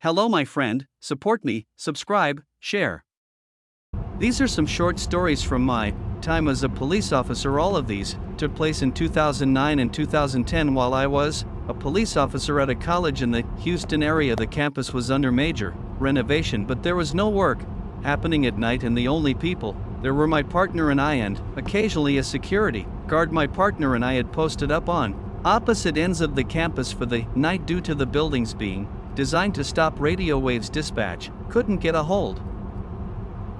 Hello, my friend, support me, subscribe, share. These are some short stories from my time as a police officer. All of these took place in 2009 and 2010 while I was a police officer at a college in the Houston area. The campus was under major renovation, but there was no work happening at night, and the only people there were my partner and I, and occasionally a security guard my partner and I had posted up on opposite ends of the campus for the night due to the buildings being designed to stop radio waves. Dispatch couldn't get a hold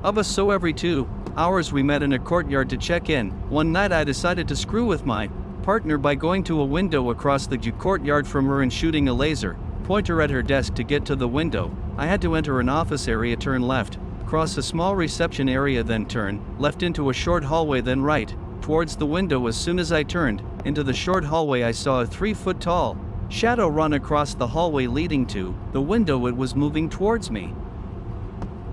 of us, so every 2 hours we met in a courtyard to check in. One night I decided to screw with my partner by going to a window across the courtyard from her and shooting a laser pointer at her desk. To get to the window, I had to enter an office area, turn left, cross a small reception area, then turn left into a short hallway, then right towards the window. As soon as I turned into the short hallway, I saw a 3-foot tall shadow run across the hallway leading to the window. It was moving towards me.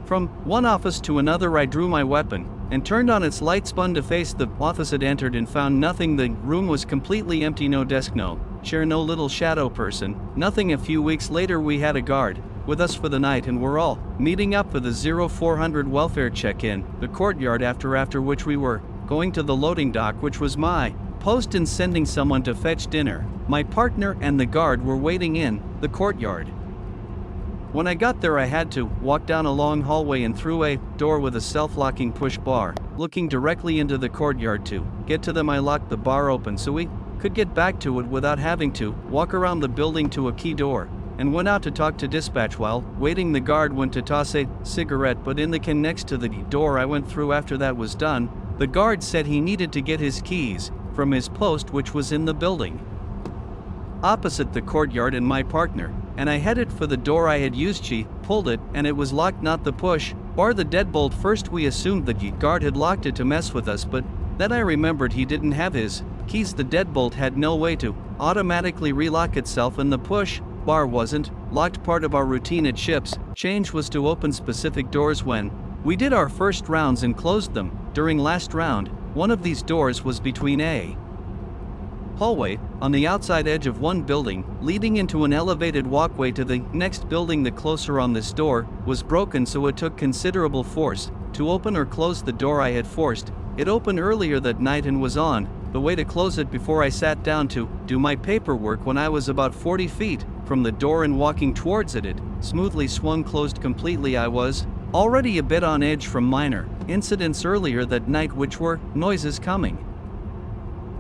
From one office to another, I drew my weapon and turned on its light, spun to face the office it entered, and found nothing. The room was completely empty, no desk, no chair, no little shadow person, nothing. A few weeks later we had a guard with us for the night, and we're all meeting up for the 0400 welfare check-in the courtyard, after which we were going to the loading dock, which was my post, and sending someone to fetch dinner. My partner and the guard were waiting in the courtyard. When I got there, I had to walk down a long hallway and through a door with a self-locking push bar looking directly into the courtyard. To get to them, I locked the bar open so we could get back to it without having to walk around the building to a key door, and went out to talk to dispatch. While waiting, the guard went to toss a cigarette but in the can next to the door I went through. After that was done, the guard said he needed to get his keys from his post, which was in the building opposite the courtyard, and my partner and I headed for the door I had used. She pulled it and it was locked, not the push bar, the deadbolt. First we assumed the guard had locked it to mess with us, but then I remembered he didn't have his keys. The deadbolt had no way to automatically relock itself, and the push bar wasn't locked. Part of our routine at ships change was to open specific doors when we did our first rounds and closed them during last round. One of these doors was between a hallway on the outside edge of one building leading into an elevated walkway to the next building. The closer on this door was broken, so it took considerable force to open or close the door. I had forced it open earlier that night and was on the way to close it before I sat down to do my paperwork. When I was about 40 feet from the door and walking towards it, it smoothly swung closed completely. I was already a bit on edge from minor incidents earlier that night, which were noises coming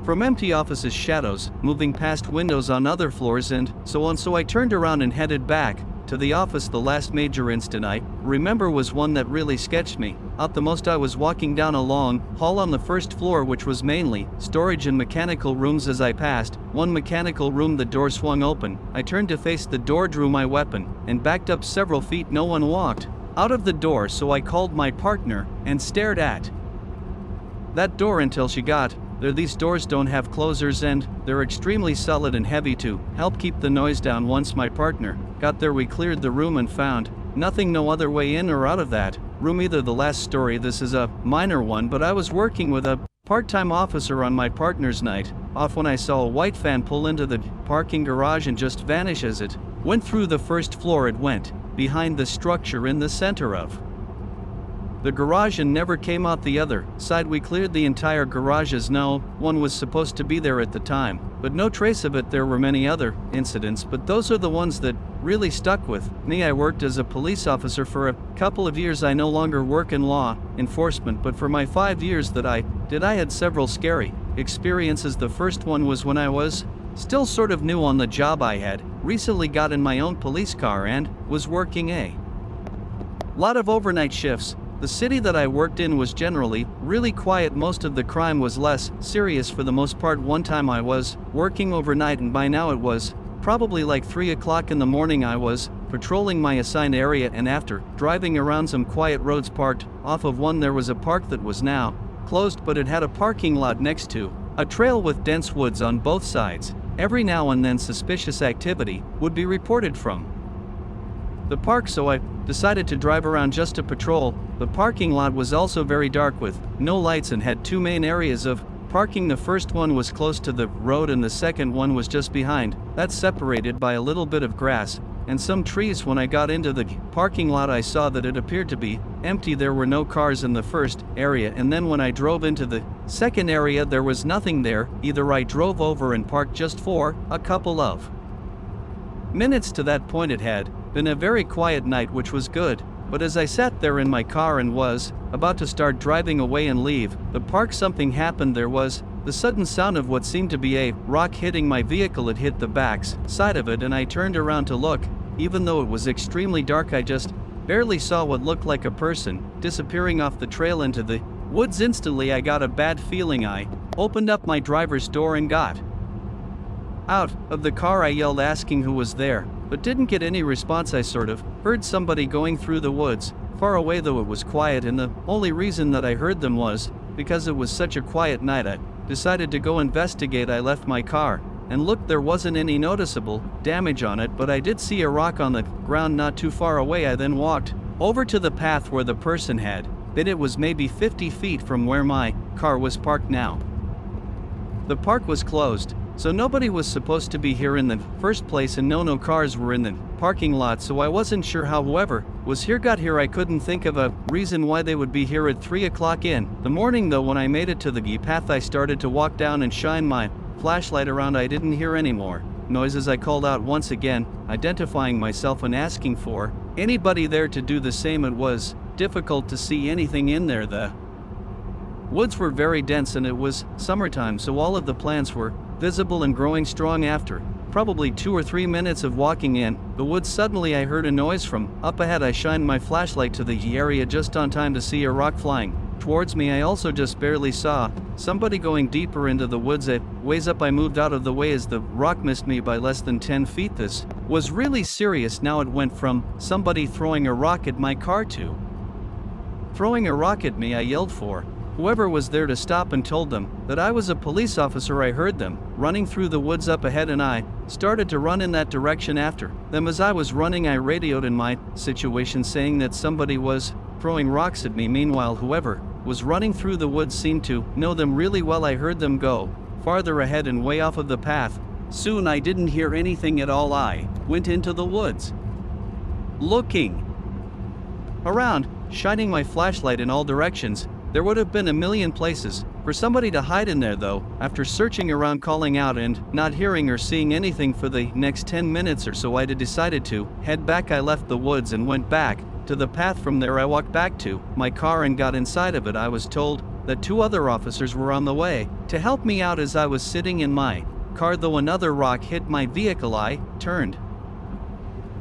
from empty offices, shadows moving past windows on other floors, and so on. So I turned around and headed back to the office. The last major incident I remember was one that really sketched me out the most. I was walking down a long hall on the first floor, which was mainly storage and mechanical rooms. As I passed one mechanical room, the door swung open. I turned to face the door, drew my weapon, and backed up several feet. No one walked out of the door, so I called my partner and stared at that door until she got there. These doors don't have closers, and they're extremely solid and heavy to help keep the noise down. Once my partner got there, we cleared the room and found nothing, no other way in or out of that room either. The last story, this is a minor one, but I was working with a part-time officer on my partner's night off when I saw a white van pull into the parking garage and just vanish. As it went through the first floor, it went behind the structure in the center of the garage and never came out the other side. We cleared the entire garage as no one was supposed to be there at the time, but no trace of it. There were many other incidents, but those are the ones that really stuck with me. I worked as a police officer for a couple of years. I no longer work in law enforcement, but for my 5 years that I did, I had several scary experiences. The first one was when I was still sort of new on the job. I had recently gotten my own police car and was working a lot of overnight shifts. The city that I worked in was generally really quiet. Most of the crime was less serious for the most part. One time I was working overnight, and by now it was probably like 3 o'clock in the morning. I was patrolling my assigned area, and after driving around some quiet roads parked off of one, there was a park that was now closed, but it had a parking lot next to a trail with dense woods on both sides. Every now and then suspicious activity would be reported from the park, so I decided to drive around just to patrol. The parking lot was also very dark with no lights and had 2 main areas of parking. The first one was close to the road and the second one was just behind. That's separated by a little bit of grass and some trees. When I got into the parking lot, I saw that it appeared to be empty. There were no cars in the first area, and then when I drove into the second area, there was nothing there either. I drove over and parked just for a couple of minutes. To that point, it had been a very quiet night, which was good. But as I sat there in my car and was about to start driving away and leave the park, something happened. There was the sudden sound of what seemed to be a rock hitting my vehicle. It hit the back side of it, and I turned around to look. Even though it was extremely dark, I just barely saw what looked like a person disappearing off the trail into the woods. Instantly, I got a bad feeling. I opened up my driver's door and got out of the car. I yelled, asking who was there, but didn't get any response. I sort of heard somebody going through the woods far away, though it was quiet, and the only reason that I heard them was because it was such a quiet night. I decided to go investigate. I left my car and looked. There wasn't any noticeable damage on it, but I did see a rock on the ground not too far away. I then walked over to the path where the person had been. It was maybe 50 feet from where my car was parked. Now, the park was closed, so nobody was supposed to be here in the first place, and no cars were in the parking lot, so I wasn't sure how whoever was here got here. I couldn't think of a reason why they would be here at 3 o'clock in the morning, though. When I made it to the path, I started to walk down and shine my flashlight around. I didn't hear any more noises. I called out once again, identifying myself and asking for anybody there to do the same. It was difficult to see anything in there. The woods were very dense, and it was summertime, so all of the plants were visible and growing strong. After probably 2 or 3 minutes of walking in the woods, suddenly I heard a noise from up ahead. I shined my flashlight to the area just on time to see a rock flying towards me. I also just barely saw somebody going deeper into the woods. A ways up, I moved out of the way as the rock missed me by less than 10 feet. This was really serious. Now it went from somebody throwing a rock at my car to throwing a rock at me. I yelled for whoever was there to stop and told them that I was a police officer. I heard them running through the woods up ahead, and I started to run in that direction after them. As I was running, I radioed in my situation saying that somebody was throwing rocks at me. Meanwhile, whoever was running through the woods seemed to know them really well. I heard them go farther ahead and way off of the path. Soon I didn't hear anything at all. I went into the woods, looking around, shining my flashlight in all directions. There would have been a million places for somebody to hide in there, though. After searching around, calling out, and not hearing or seeing anything for the next 10 minutes or so, I decided to head back. I left the woods and went back to the path. From there, I walked back to my car and got inside of it. I was told that 2 other officers were on the way to help me out as I was sitting in my car. Though another rock hit my vehicle, I turned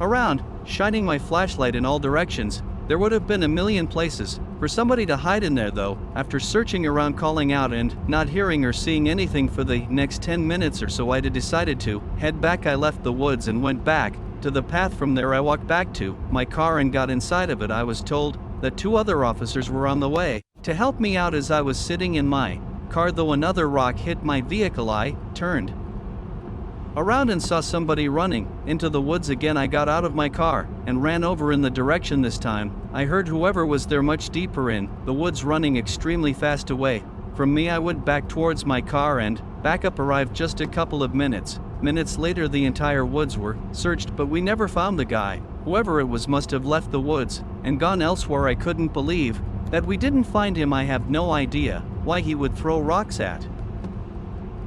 around, shining my flashlight in all directions. There would have been a million places for somebody to hide in there, though. After searching around, calling out, and not hearing or seeing anything for the next 10 minutes or so, I decided to head back. I left the woods and went back to the path. From there, I walked back to my car and got inside of it. I was told that 2 other officers were on the way to help me out as I was sitting in my car. Though another rock hit my vehicle, I turned around and saw somebody running into the woods again. I got out of my car and ran over in the direction. This time, I heard whoever was there much deeper in the woods running extremely fast away from me. I went back towards my car, and backup arrived just a couple of minutes later. The entire woods were searched, but we never found the guy. Whoever it was must have left the woods and gone elsewhere. I couldn't believe that we didn't find him. I have no idea why he would throw rocks at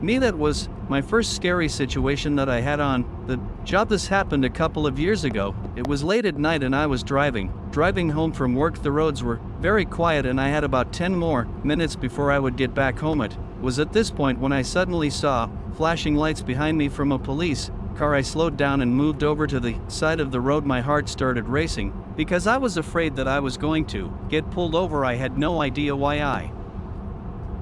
me. That was my first scary situation that I had on the job. This happened a couple of years ago. It was late at night and I was driving home from work. The roads were very quiet and I had about 10 more minutes before I would get back home. It was at this point when I suddenly saw flashing lights behind me from a police car. I slowed down and moved over to the side of the road. My heart started racing because I was afraid that I was going to get pulled over. I had no idea why I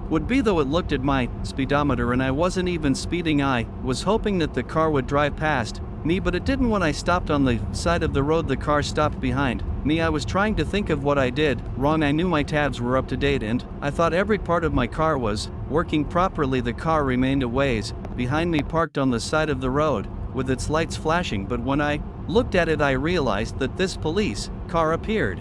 would be, though. It looked at my speedometer and I wasn't even speeding. I was hoping that the car would drive past me, but it didn't. When I stopped on the side of the road, the car stopped behind me. I was trying to think of what I did wrong. I knew my tabs were up to date and I thought every part of my car was working properly. The car remained a ways behind me, parked on the side of the road with its lights flashing, but when I looked at it, I realized that this police car appeared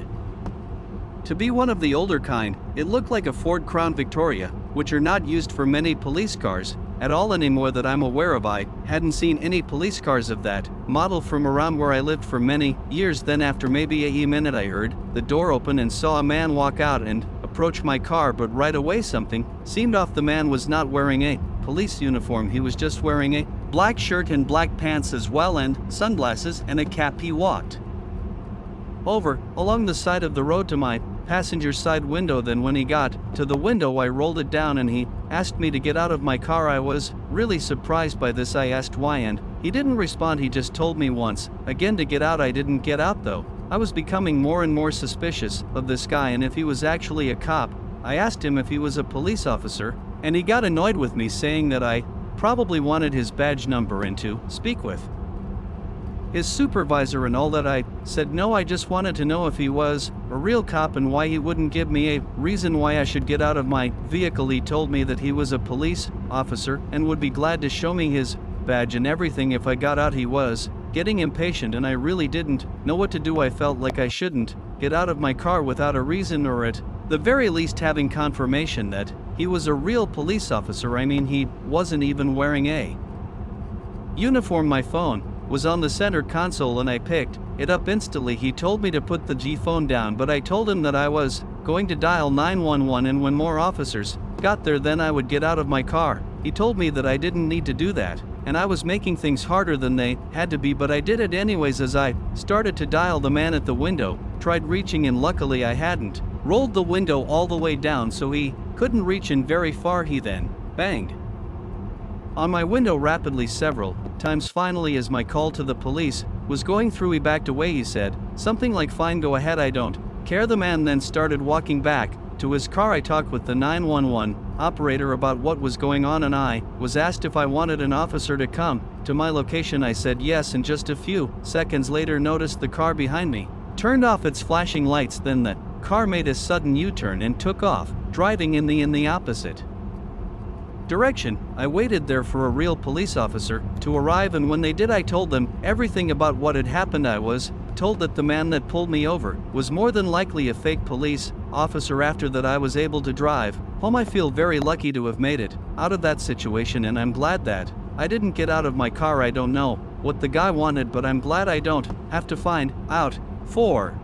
to be one of the older kind. It looked like a Ford Crown Victoria, which are not used for many police cars. at all anymore that I'm aware of. I hadn't seen any police cars of that model from around where I lived for many years. Then after maybe a minute I heard the door open and saw a man walk out and approach my car, but right away something seemed off. The man was not wearing a police uniform, he was just wearing a black shirt and black pants as well, and sunglasses and a cap. He walked over along the side of the road to my passenger side window. Then when he got to the window, I rolled it down and he asked me to get out of my car. I was really surprised by this. I asked why and he didn't respond. He just told me once again to get out. I didn't get out though. I was becoming more and more suspicious of this guy and if he was actually a cop. I asked him if he was a police officer and he got annoyed with me, saying that I probably wanted his badge number and to speak with his supervisor and all that. I said no, I just wanted to know if he was a real cop and why he wouldn't give me a reason why I should get out of my vehicle. He told me that he was a police officer and would be glad to show me his badge and everything if I got out. He was getting impatient and I really didn't know what to do. I felt like I shouldn't get out of my car without a reason, or at the very least having confirmation that he was a real police officer. I mean, he wasn't even wearing a uniform. My phone was on the center console and I picked it up instantly. He told me to put the phone down, but I told him that I was going to dial 911 and when more officers got there then I would get out of my car. He told me that I didn't need to do that and I was making things harder than they had to be, but I did it anyways. As I started to dial, the man at the window tried reaching and luckily I hadn't rolled the window all the way down so he couldn't reach in very far. He then banged on my window rapidly several times. Finally, as my call to the police was going through, he backed away. He said something like, "Fine, go ahead, I don't care." The man then started walking back to his car. I talked with the 911 operator about what was going on and I was asked if I wanted an officer to come to my location. I said yes, and just a few seconds later noticed the car behind me turned off its flashing lights. Then the car made a sudden U-turn and took off, driving in the opposite direction. I waited there for a real police officer to arrive, and when they did I told them everything about what had happened. I was told that the man that pulled me over was more than likely a fake police officer. After that I was able to drive home. I feel very lucky to have made it out of that situation and I'm glad that I didn't get out of my car. I don't know what the guy wanted, but I'm glad I don't have to find out for